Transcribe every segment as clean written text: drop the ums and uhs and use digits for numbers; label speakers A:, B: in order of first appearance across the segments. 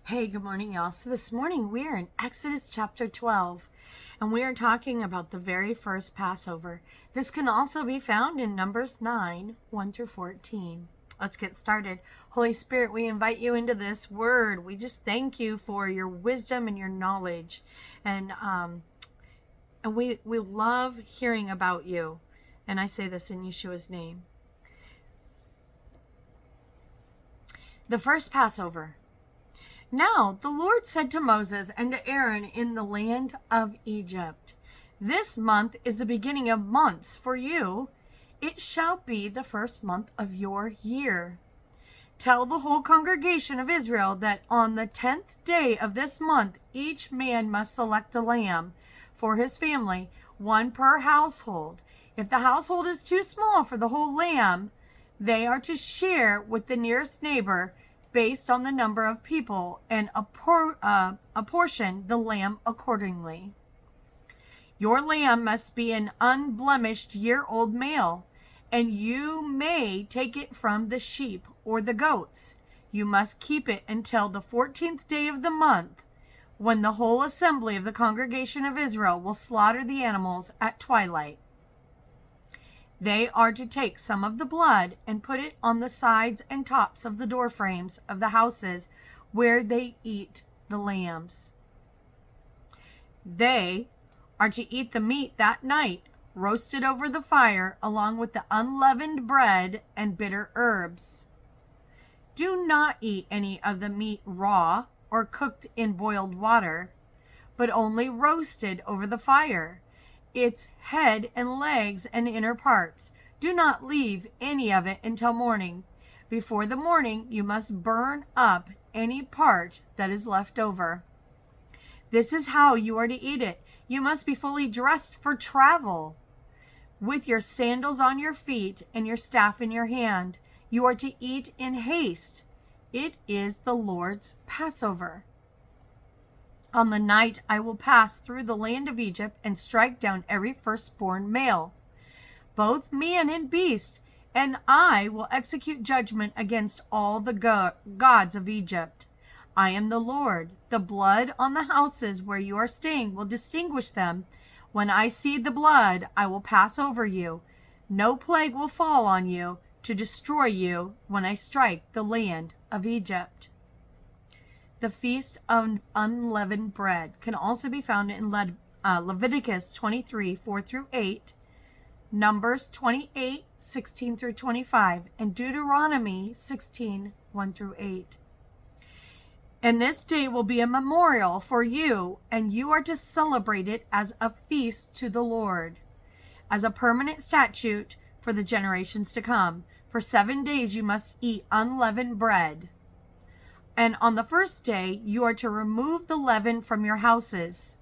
A: Hey, good morning, y'all. So this morning we are in Exodus chapter 12, and we are talking about the very first Passover. This can also be found in Numbers 9, 1 through 14. Let's get started. Holy Spirit, we invite you into this word. We just thank you for your wisdom and your knowledge. And we love hearing about you. And I say this in Yeshua's name. The first Passover. Now the Lord said to Moses and to Aaron in the land of Egypt, "This month is the beginning of months for you. It shall be the first month of your year. Tell the whole congregation of Israel that on the 10th day of this month, each man must select a lamb for his family, one per household. If the household is too small for the whole lamb, they are to share with the nearest neighbor based on the number of people, and apportion the lamb accordingly. Your lamb must be an unblemished year-old male, and you may take it from the sheep or the goats. You must keep it until the 14th day of the month, when the whole assembly of the congregation of Israel will slaughter the animals at twilight. They are to take some of the blood and put it on the sides and tops of the door frames of the houses where they eat the lambs. They are to eat the meat that night, roasted over the fire, along with the unleavened bread and bitter herbs. Do not eat any of the meat raw or cooked in boiled water, but only roasted over the fire, its head and legs and inner parts. Do not leave any of it until morning. Before the morning, you must burn up any part that is left over. This is how you are to eat it. You must be fully dressed for travel, with your sandals on your feet and your staff in your hand. You are to eat in haste. It is the Lord's Passover. On the night I will pass through the land of Egypt and strike down every firstborn male, both man and beast, and I will execute judgment against all the gods of Egypt. I am the Lord. The blood on the houses where you are staying will distinguish them. When I see the blood, I will pass over you. No plague will fall on you to destroy you when I strike the land of Egypt." The Feast of Unleavened Bread can also be found in Leviticus 23, 4 through 8, Numbers 28, 16 through 25, and Deuteronomy 16, 1 through 8. And this day will be a memorial for you, and you are to celebrate it as a feast to the Lord, as a permanent statute for the generations to come. For 7 days you must eat unleavened bread. And on the first day, you are to remove the leaven from your houses.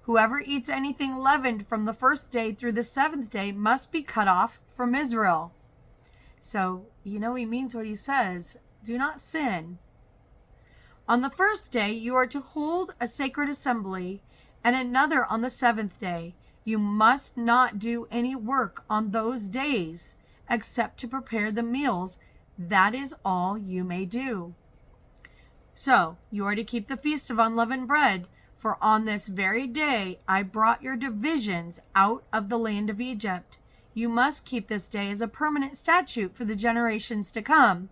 A: Whoever eats anything leavened from the first day through the 7th day must be cut off from Israel. So, he means what he says. Do not sin. On the first day, you are to hold a sacred assembly, and another on the 7th day. You must not do any work on those days, except to prepare the meals. That is all you may do. So you are to keep the Feast of Unleavened Bread, for on this very day I brought your divisions out of the land of Egypt. You must keep this day as a permanent statute for the generations to come.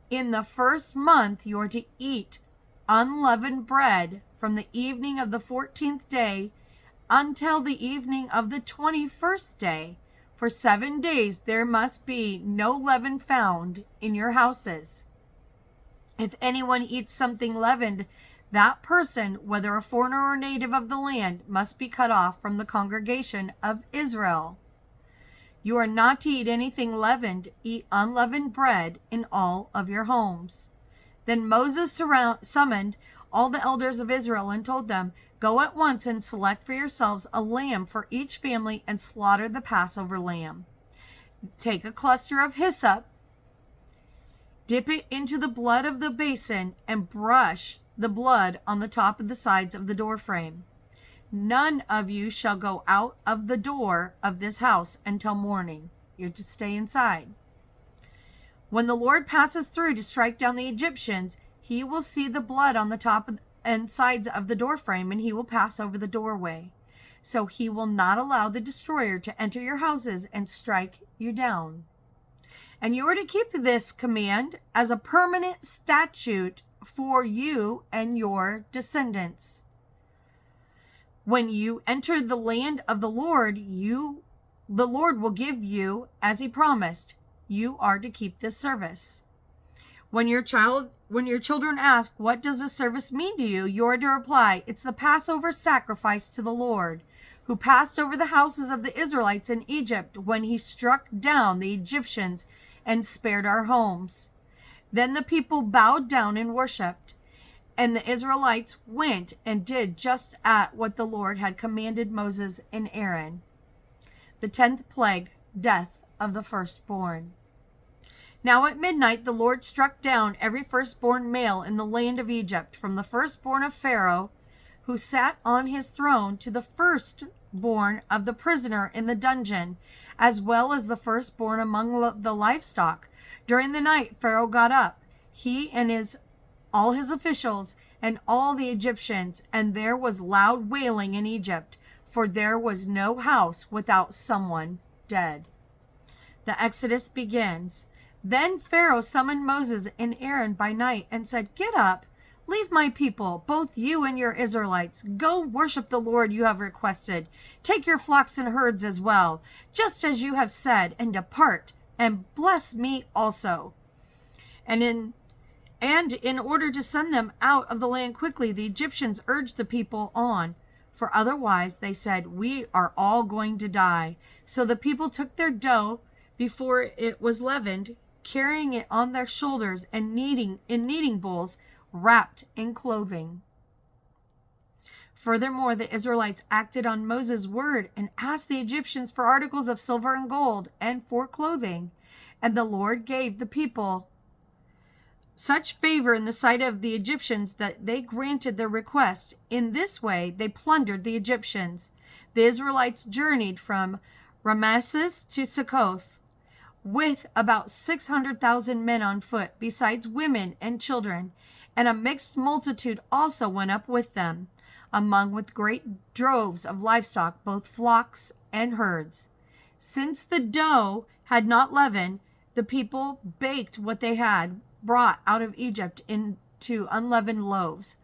A: In the first month you are to eat unleavened bread from the evening of the 14th day until the evening of the 21st day. For 7 days there must be no leaven found in your houses. If anyone eats something leavened, that person, whether a foreigner or native of the land, must be cut off from the congregation of Israel. You are not to eat anything leavened. Eat unleavened bread in all of your homes. Then Moses summoned all the elders of Israel and told them, "Go at once and select for yourselves a lamb for each family and slaughter the Passover lamb. Take a cluster of hyssop, dip it into the blood of the basin, and brush the blood on the top of the sides of the door frame. None of you shall go out of the door of this house until morning." You're to stay inside. "When the Lord passes through to strike down the Egyptians, He will see the blood on the top and sides of the doorframe, and he will pass over the doorway. So he will not allow the destroyer to enter your houses and strike you down. And you are to keep this command as a permanent statute for you and your descendants. When you enter the land of the Lord, the Lord will give you as he promised. You are to keep this service. When your children ask, what does this service mean to you? You are to reply, it's the Passover sacrifice to the Lord, who passed over the houses of the Israelites in Egypt when he struck down the Egyptians and spared our homes. Then the people bowed down and worshipped, and the Israelites went and did just at what the Lord had commanded Moses and Aaron. The 10th plague, death of the firstborn. Now at midnight the Lord struck down every firstborn male in the land of Egypt, from the firstborn of Pharaoh, who sat on his throne, to the firstborn of the prisoner in the dungeon, as well as the firstborn among the livestock. During the night Pharaoh got up, he and all his officials and all the Egyptians, and there was loud wailing in Egypt, for there was no house without someone dead. The Exodus begins. Then Pharaoh summoned Moses and Aaron by night and said, get up, leave my people, both you and your Israelites. Go worship the Lord you have requested. Take your flocks and herds as well, just as you have said, and depart, and bless me also. And in order to send them out of the land quickly, the Egyptians urged the people on, for otherwise, they said, we are all going to die. So the people took their dough before it was leavened, carrying it on their shoulders and kneading in kneading bowls, wrapped in clothing. Furthermore, the Israelites acted on Moses' word and asked the Egyptians for articles of silver and gold and for clothing. And the Lord gave the people such favor in the sight of the Egyptians that they granted their request. In this way, they plundered the Egyptians. The Israelites journeyed from Ramesses to Succoth with about 600,000 men on foot, besides women and children, and a mixed multitude also went up with them, among with great droves of livestock, both flocks and herds. Since the dough had not leavened, the people baked what they had brought out of Egypt into unleavened loaves.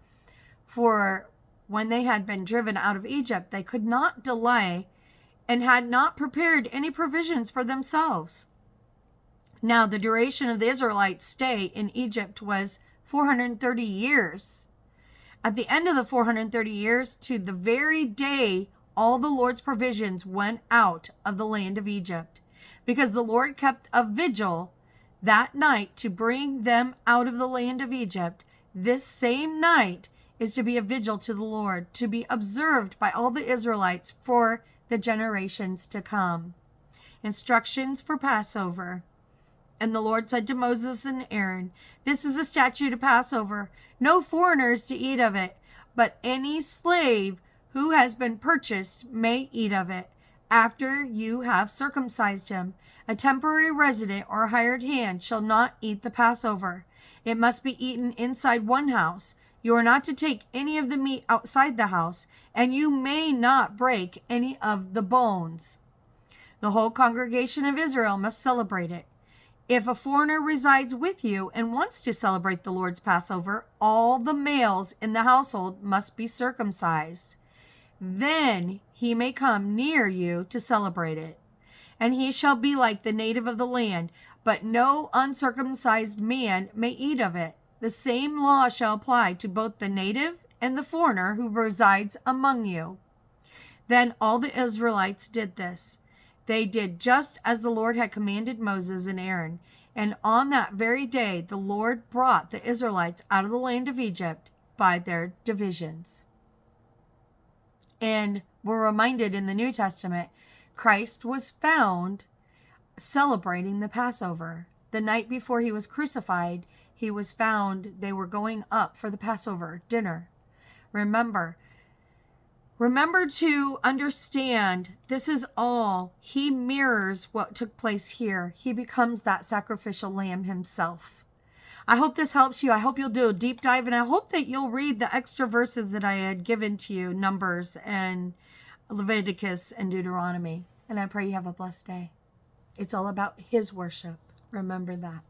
A: For when they had been driven out of Egypt, they could not delay and had not prepared any provisions for themselves. Now the duration of the Israelites' stay in Egypt was 430 years. At the end of the 430 years, to the very day, all the Lord's provisions went out of the land of Egypt, because the Lord kept a vigil that night to bring them out of the land of Egypt. This same night is to be a vigil to the Lord, to be observed by all the Israelites for the generations to come. Instructions for Passover. And the Lord said to Moses and Aaron, this is a statute of Passover. No foreigner is to eat of it, but any slave who has been purchased may eat of it after you have circumcised him. A temporary resident or hired hand shall not eat the Passover. It must be eaten inside one house. You are not to take any of the meat outside the house, and you may not break any of the bones. The whole congregation of Israel must celebrate it. If a foreigner resides with you and wants to celebrate the Lord's Passover, all the males in the household must be circumcised. Then he may come near you to celebrate it. And he shall be like the native of the land, but no uncircumcised man may eat of it. The same law shall apply to both the native and the foreigner who resides among you. Then all the Israelites did this. They did just as the Lord had commanded Moses and Aaron. And on that very day, the Lord brought the Israelites out of the land of Egypt by their divisions. And we're reminded in the New Testament, Christ was found celebrating the Passover. The night before he was crucified, he was found, they were going up for the Passover dinner. Remember to understand this is all. He mirrors what took place here. He becomes that sacrificial lamb himself. I hope this helps you. I hope you'll do a deep dive, and I hope that you'll read the extra verses that I had given to you, Numbers and Leviticus and Deuteronomy. And I pray you have a blessed day. It's all about his worship. Remember that.